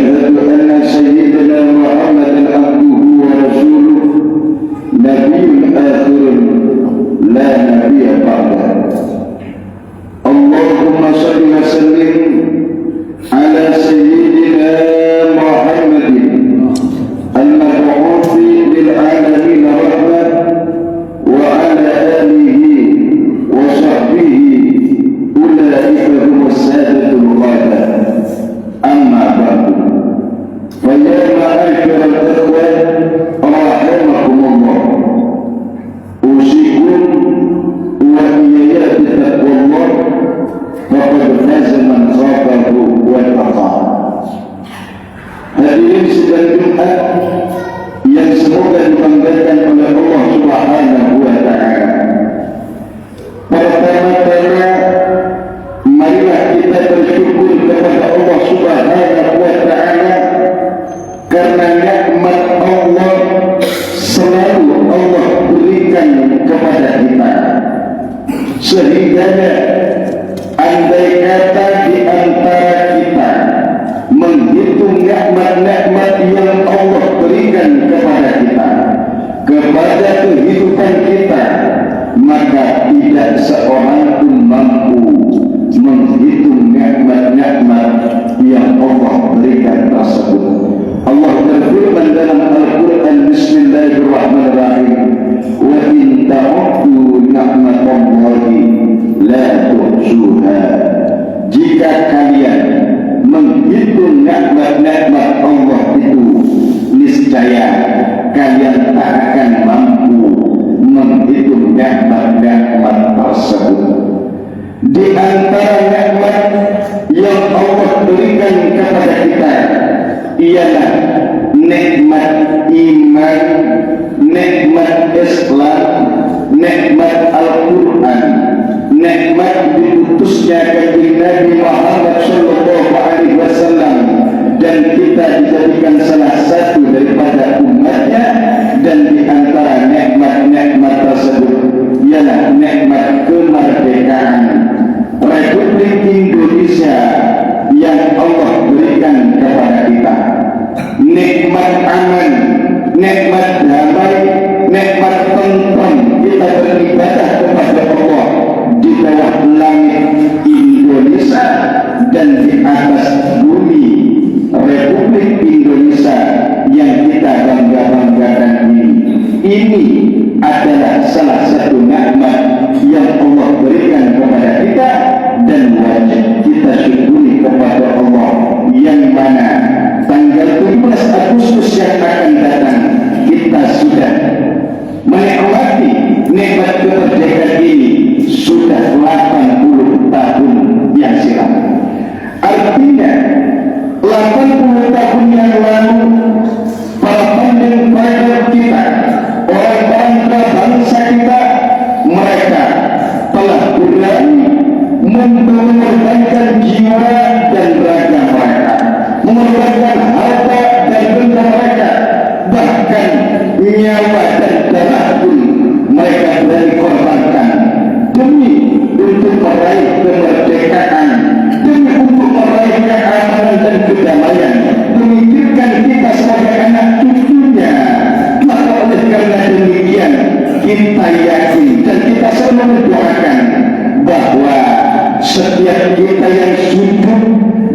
وأشهد أن سيدنا محمدا عبده ورسوله نبي آخر لا نبي بعده. اللهم صل وسلم على سيدنا محمد المبعوث للعالمين رحمة وعلى آله وصحبه أولئك هم السادة الغالة. أما بعد فيا معاشر الإخوة رحمكم الله، أوصيكم وإياي بتقوى الله فقد فاز من خافه واتقاه. Hadirin sidang Jumat yang semoga dibanggakan oleh Allah Subhanahu wa Ta'ala. Pertama-tama marilah kita bersyukur kepada Allah Subhanahu wa Ta'ala karena nikmat Allah selalu Allah berikan kepada kita, sehingga andai kata di antara kita menghitung nikmat-nikmat yang Allah berikan kepada kita, kepada kehidupan kita, maka tidak seorang pun mampu menghitung nikmat-nikmat yang Allah berikan tersebut. Allah berfirman dalam Al-Quran, Bismillahirrahmanirrahim, wa in ta'uddu ni'matallahi la tuhsuha. Jika kalian menghitung nikmat-nikmat Allah itu, niscaya kalian tak akan mampu menghitung nikmat-nikmat tersebut. Di antara nikmat yang Allah berikan kepada kita ialah nikmat iman, nikmat Islam, nikmat Al-Quran, nikmat diutusnya kanjeng Nabi Muhammad sallallahu alaihi wasallam, dan kita dijadikan salah satu daripada umatnya. Dan di antara nikmat-nikmat tersebut ialah nikmat kemerdekaan Republik Indonesia yang Allah berikan kepada kita. Nikmat aman, nikmat damai, nikmat tentram kita beribadah kepada Allah di bawah langit Indonesia dan di atas bumi Republik Indonesia yang kita bangga-banggakan ini. Ini adalah salah satu nikmat yang Allah berikan kepada kita, dan wajib kita syukuri kepada Allah, yang mana tanggal 17 Agustus yang akan datang kita sudah menikmati nikmat kemerdekaan ini sudah 80 tahun yang silam. Artinya 80 tahun yang lalu para pendiri kita, orang-orang bangsa kita, mereka telah berani mengorbankan jiwa dan raga mereka, mengorbankan harta dan benda mereka, bahkan nyawa dan darah pun mereka berani korbankan demi untuk meraih kemerdekaan, demi untuk meraih keamanan dan kedamaian, memikirkan kita sebagai anak cucunya. Maka oleh karena demikian kita yakin dan kita selalu mendoakan bahwa setiap kita yang sujud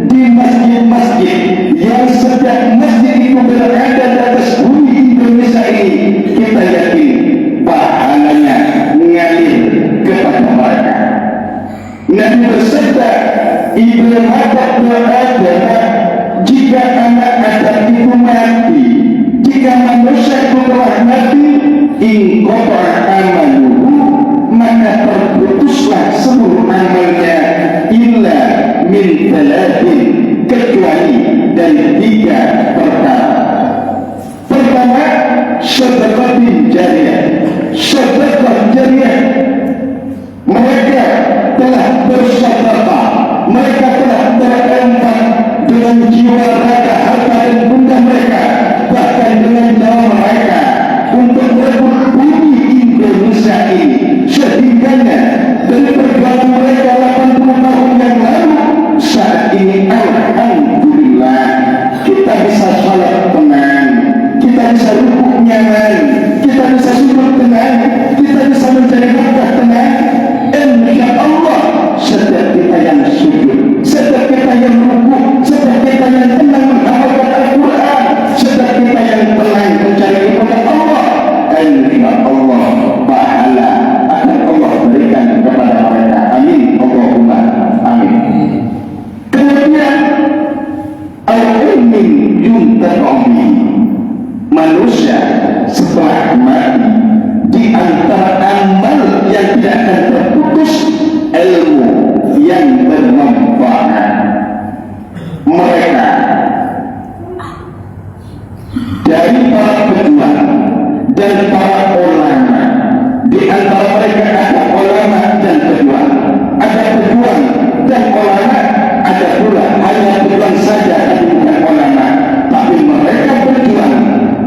di masjid-masjid, yang setiap masjid itu berada di atas bumi Indonesia ini, kita yakin pahalanya ngalir kepada mereka. Nabi bersabda, "Ibnu Adam adalah jika anak Adam itu mati, jika manusia itu telah mati, inqata amaluhu, maka terputuslah seluruh amalnya, illa min thalathin, kecuali dari 3 perkara. Pertama, sedekah jariyah. Sedekah jariyah, mereka telah bersedekah, mereka telah berinfak dengan jiwa, raga, harta dan benda mereka, bahkan dengan nyawa mereka, untuk merebut bumi Indonesia ini. Sehingga dari perjuangan mereka 80 tahun yang lalu, saat ini alhamdulillah kita yuntaqabi. Manusia setelah mati, di antara amal yang tidak akan terputus, ilmu yang bermanfaat. Mereka dari para pejuang dan para ulama, di antara mereka ada ulama dan pejuang, ada pejuang dan ulama, ada pula hanya pejuang saja tapi bukan ulama, tapi mereka berjuang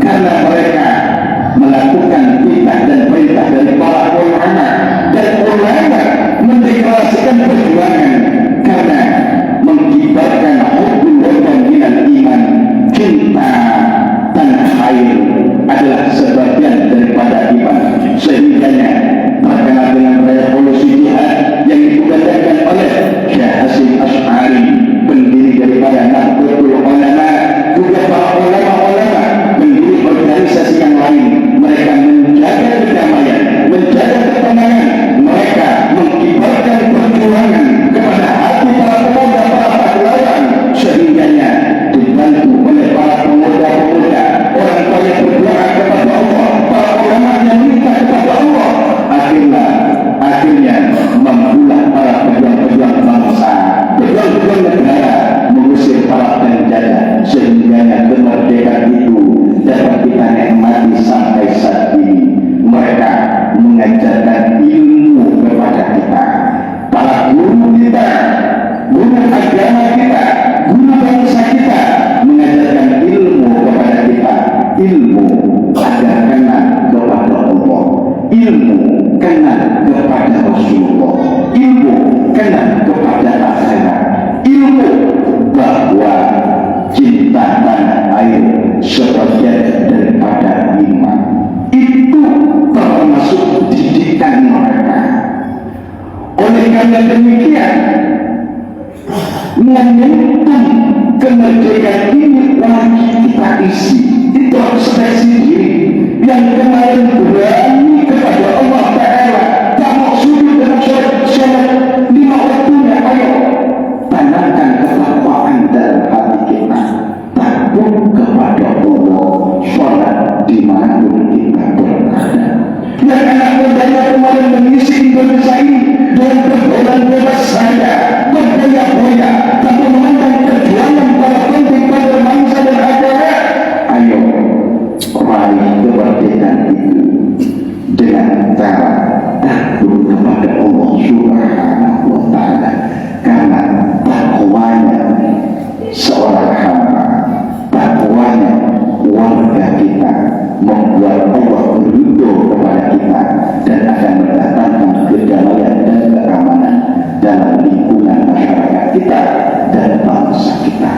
karena mereka melakukan titah dan perintah dari para ulama, dan ulama mendeklarasikan perjuangan karena mengibarkan hukum dan minal iman. Cinta tanah air adalah sebagian daripada iman, sehingga terkenal dengan revolusi jihad yang dibudayakan oleh Syekh Hasyim Asy'ari, pendiri daripada Nahdlatul Ulama. Juga para ulama-ulama pendiri organisasi yang lain, mereka menjaga kedamaian, menjaga ketenangan, mereka mengibarkan perjuangan kepada hati para pemuda, para pahlawan, sehingga dibantu oleh para pemuda-pemuda, orang tua yang berdoa kepada Allah, para ulama yang minta kepada Allah, akhirnya membulah para pejuang-pejuang bangsa, pejuang-pejuang negara, mengusir para penjajah, sehingga kemerdekaan itu dapat kita nikmati sampai saat ini. Mereka mengajarkan ilmu kepada kita, para guru kita, guru agama kita, guru bangsa kita, mengajarkan ilmu kepada kita, ilmu agar kenal kepada Allah, ilmu kenal kepada Rasulullah, ilmu kenal kepada akhirat, ilmu bahwa cinta tanah air sebagian daripada iman. Itu termasuk didikan mereka. Oleh karena demikian, menyentuh kemerdekaan ini wajib kita isi. Itu harus sendiri yang kemarin berani kepada Allah Ta'ala, tak mau sujud dalam sholat 5 waktunya. Ayo tanamkan ketakwaan dalam hati kita, takut kepada Allah, sholat dimanapun kita berada. Yang anak mudanya kemarin mengisi Indonesia ini dengan pergaulan bebas saja, berdaya-daya, tanpa memandang perjuangan para penting pada bangsa dan agama. Ayo raih kemerdekaan itu dengan cara takut kepada Allah Subhanahu wa Ta'ala, karena takwanya seorang hamba, takwanya warga kita membuat Allah ridho kepada kita dan akan mendatangkan kedamaian dan keamanan dalam lingkungan masyarakat kita dan bangsa kita.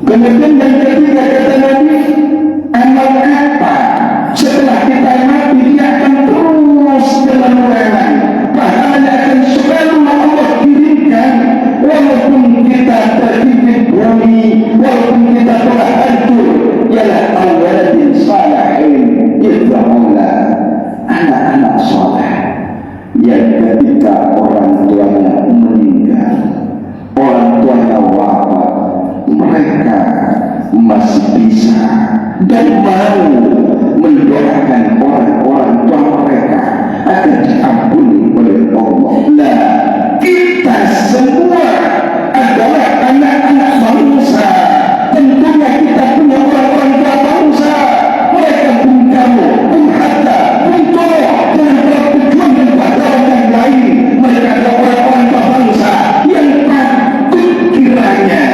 Kemudian yang ketiga kata Nabi, amal apa setelah kita mati dia akan terus berlalu-lalang, pahalanya akan selalu Allah kirimkan, walaupun kita terhimpit bumi, walaupun kita telah hancur. Ialah awaladin salihin yad'una, anak-anak saleh yang ketika orang tuanya meninggal, orang tuanya wafat, mereka masih bisa dan mau mendoakan orang-orang tua mereka agar diampuni oleh Allah. Nah, kita semua adalah anak-anak bangsa. Tentunya kita punya orang-orang tua bangsa. Mereka pun kamu, pun Hatta, pun Toro, dan para pejuang dan pahlawan yang lain. Mereka adalah orang-orang tua bangsa yang patut kiranya,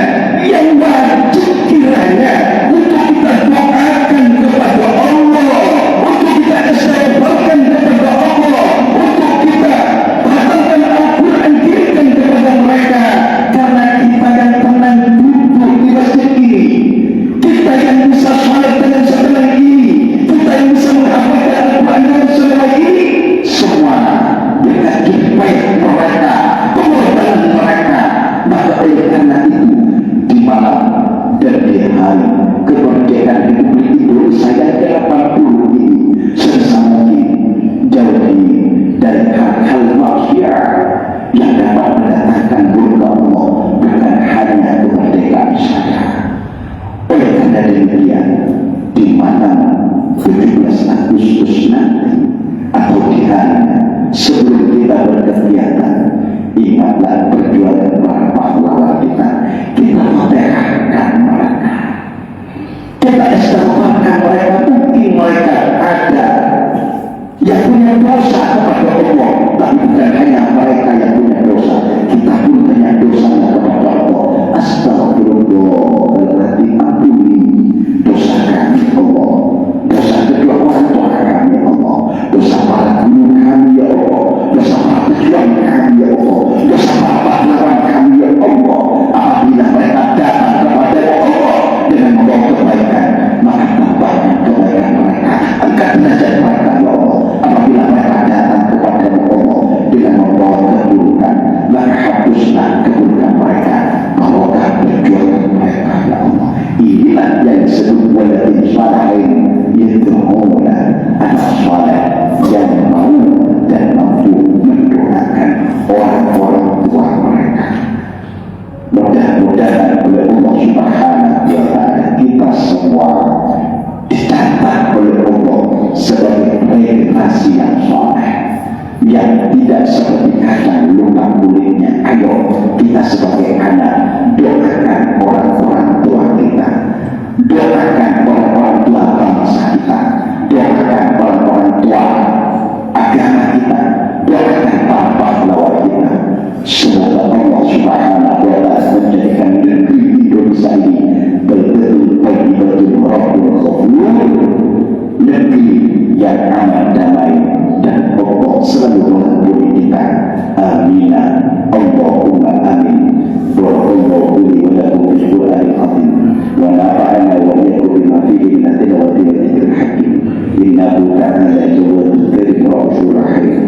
yang wajib kiranya untuk kita doakan kepada Allah, untuk kita istighfarkan kepada Allah, untuk kita yudhumuna anak soleh yang mau dan mampu mendoakan orang-orang tua mereka. Mudah-mudahan oleh Allah Subhanahu wa Ta'ala kita semua dicatat oleh Allah sebagai generasi yang soleh, yang tidak seperti kacang luka kulitnya. Ayo kita sebagai anak doakan orang-orang tua kita, doakan orang-orang tua bangsa kita, doakan orang-orang tua agama kita, doakan para pahlawan kita. Semoga Allah Subhanahu wa Ta'ala menjadikan negeri Indonesia ini betul-betul betul Rabbul Ghafur, negeri yang aman damai dan Allah selalu melindungi kita. Amin. Allahumma amin. Barakallahu li wa lakum fil Qur'anil azim wa nafa'ana wa iyyakum bima fihi min tilawati wa dhikril hakim. Innahu ta'ala jawadun karim rahim.